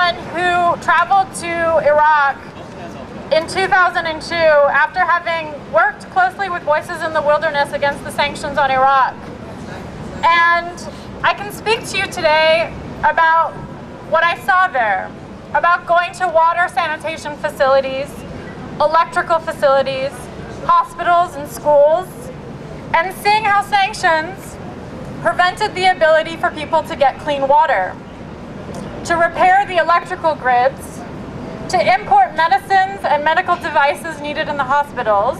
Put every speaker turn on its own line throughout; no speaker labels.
someone who traveled to Iraq in 2002 after having worked closely with Voices in the Wilderness against the sanctions on Iraq. And I can speak to you today about what I saw there, about going to water sanitation facilities, electrical facilities, hospitals and schools, and seeing how sanctions prevented the ability for people to get clean water, to repair the electrical grids, to import medicines and medical devices needed in the hospitals,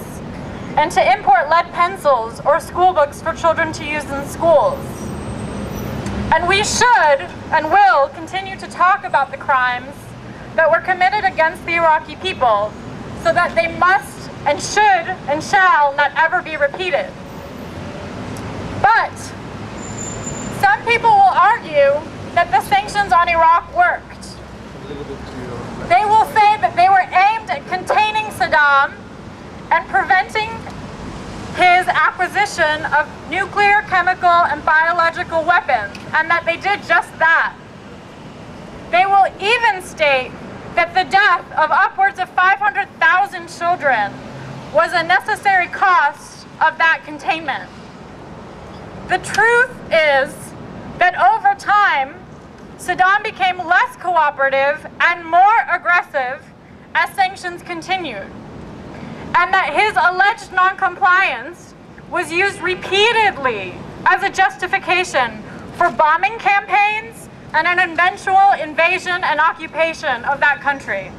and to import lead pencils or school books for children to use in schools. And we should and will continue to talk about the crimes that were committed against the Iraqi people so that they must and should and shall not ever be repeated. But some people will argue that the sanctions on Iraq worked. They will say that they were aimed at containing Saddam and preventing his acquisition of nuclear, chemical, and biological weapons, and that they did just that. They will even state that the death of upwards of 500,000 children was a necessary cost of that containment. The truth is that over time, Saddam became less cooperative and more aggressive as sanctions continued, and that his alleged non-compliance was used repeatedly as a justification for bombing campaigns and an eventual invasion and occupation of that country.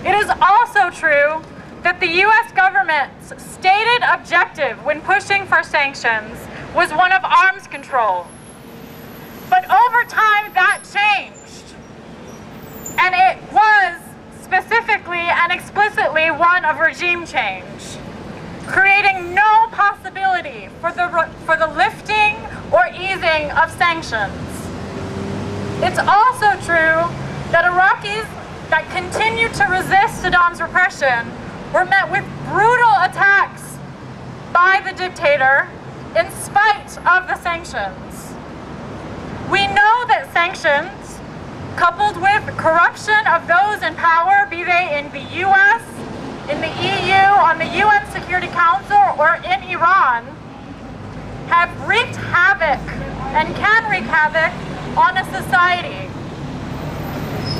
It is also true that the U.S. government's stated objective when pushing for sanctions was one of arms control. But over time that changed, and it was specifically and explicitly one of regime change, creating no possibility for the lifting or easing of sanctions. It's also true that Iraqis that continued to resist Saddam's repression were met with brutal attacks by the dictator in spite of the sanctions. We know that sanctions, coupled with corruption of those in power, be they in the US, in the EU, on the UN Security Council, or in Iran, have wreaked havoc and can wreak havoc on a society.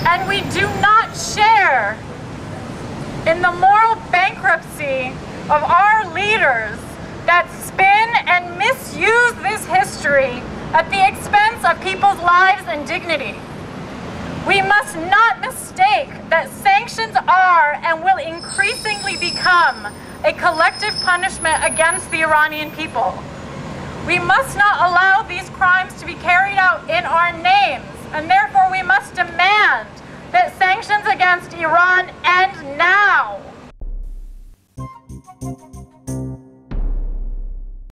And we do not share in the moral bankruptcy of our leaders that spin and misuse this history at the expense of people's lives and dignity. We must not mistake that sanctions are and will increasingly become a collective punishment against the Iranian people. We must not allow these crimes to be carried out in our names, and therefore we must demand